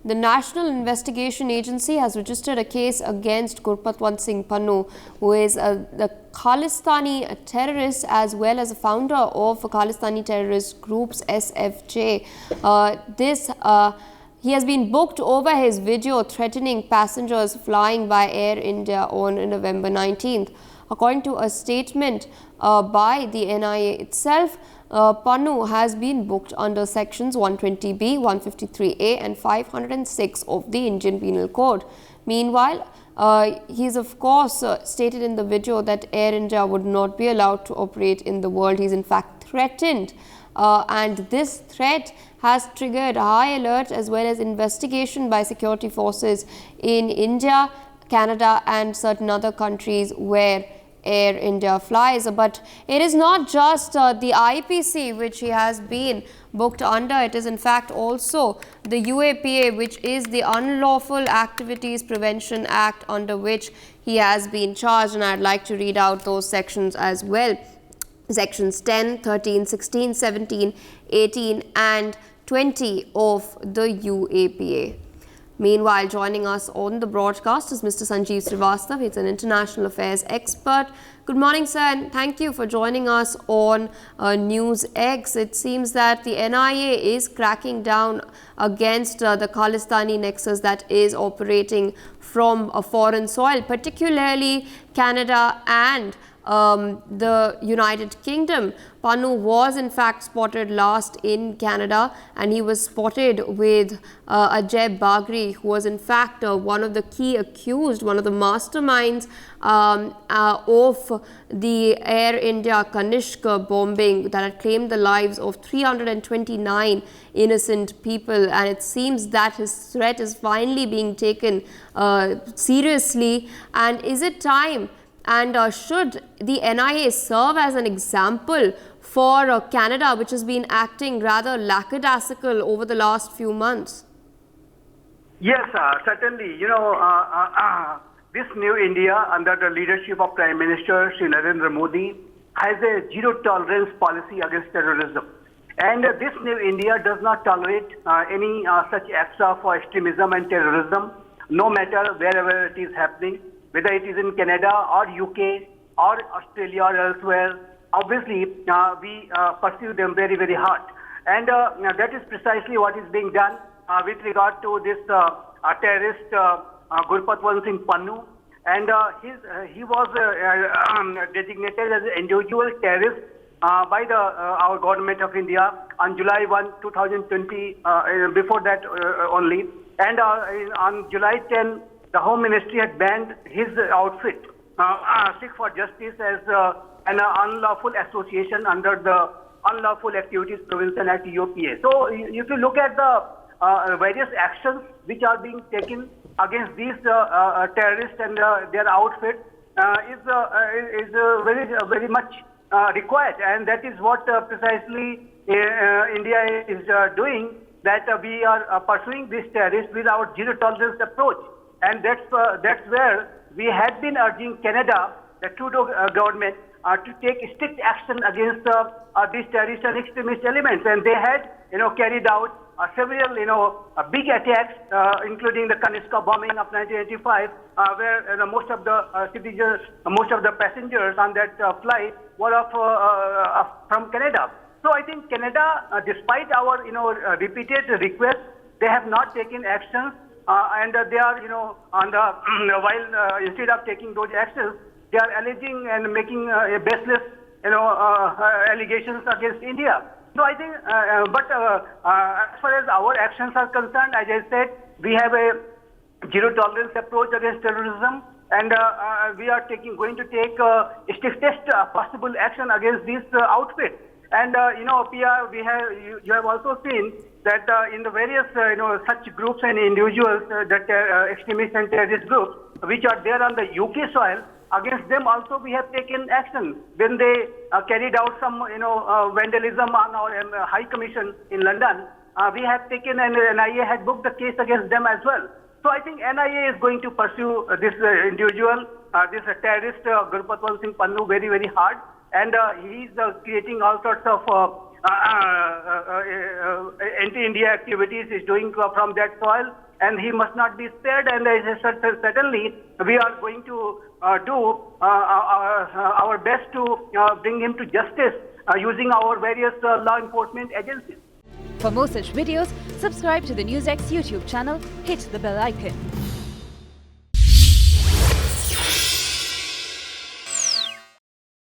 the National Investigation Agency has registered a case against Gurpatwant Singh Pannu, who is the Khalistani terrorist as well as a founder of Khalistani terrorist groups SFJ. He has been booked over his video threatening passengers flying by Air India on November 19th. According to a statement by the NIA itself, Pannu has been booked under sections 120B, 153A and 506 of the Indian Penal Code. Meanwhile, he's of course stated in the video that Air India would not be allowed to operate in the world. He's in fact threatened, and this threat has triggered high alert as well as investigation by security forces in India, Canada and certain other countries where Air India flies. But it is not just the IPC which he has been booked under. It is in fact also the UAPA, which is the Unlawful Activities Prevention Act, under which he has been charged, and I'd like to read out those sections as well. Sections 10, 13, 16, 17, 18 and 20 of the UAPA. Meanwhile, joining us on the broadcast is Mr. Sanjeev Srivastav. He's an international affairs expert. Good morning, sir, and thank you for joining us on NewsX. It seems that the NIA is cracking down against the Khalistani nexus that is operating from a foreign soil, particularly Canada and the United Kingdom. Pannu was in fact spotted last in Canada, and he was spotted with Ajay Bagri, who was in fact one of the key accused, one of the masterminds of the Air India Kanishk bombing that had claimed the lives of 329 innocent people. And it seems that his threat is finally being taken seriously. And is it time, and should the NIA serve as an example for Canada, which has been acting rather lackadaisical over the last few months? Yes, certainly. This new India, under the leadership of Prime Minister Shri Narendra Modi, has a zero tolerance policy against terrorism. And this new India does not tolerate any such acts of extremism and terrorism, no matter wherever it is happening, whether it is in Canada or UK or Australia or elsewhere. Obviously, we pursue them very, very hard. And that is precisely what is being done with regard to this terrorist Gurpatwant Singh Pannu. And he was designated as an individual terrorist by our government of India on July 1, 2020, before that only. And on July 10, the Home Ministry had banned his outfit, Sikh for Justice, as an unlawful association under the Unlawful Activities Prevention Act, UAPA. So if you look at the various actions which are being taken against these terrorists and their outfit is very much required, and that is what precisely India is doing, that we are pursuing these terrorists with our zero tolerance approach. And that's where we had been urging Canada, the Trudeau government, to take strict action against these terrorist and extremist elements. And they had, carried out several, big attacks, including the Kanishka bombing of 1985, where most of the citizens, most of the passengers on that flight were from Canada. So I think Canada, despite our, repeated requests, they have not taken actions. And they are, while instead of taking those actions, they are alleging and making baseless, allegations against India. So I think, but as far as our actions are concerned, as I said, we have a zero tolerance approach against terrorism, and we are going to take strictest possible action against this outfit. And you have also seen that in the various such groups and individuals, that extremist and terrorist groups which are there on the UK soil, against them also we have taken action when they carried out some vandalism on our High Commission in London. We have taken, and NIA had booked the case against them as well. So I think NIA is going to pursue this individual, this terrorist Gurpatwant Singh Pannu very, very hard. And he is creating all sorts of anti-India activities is doing from that soil, and he must not be spared. And certainly, we are going to do our best to bring him to justice using our various law enforcement agencies. For more such videos, subscribe to the NewsX YouTube channel, hit the bell icon.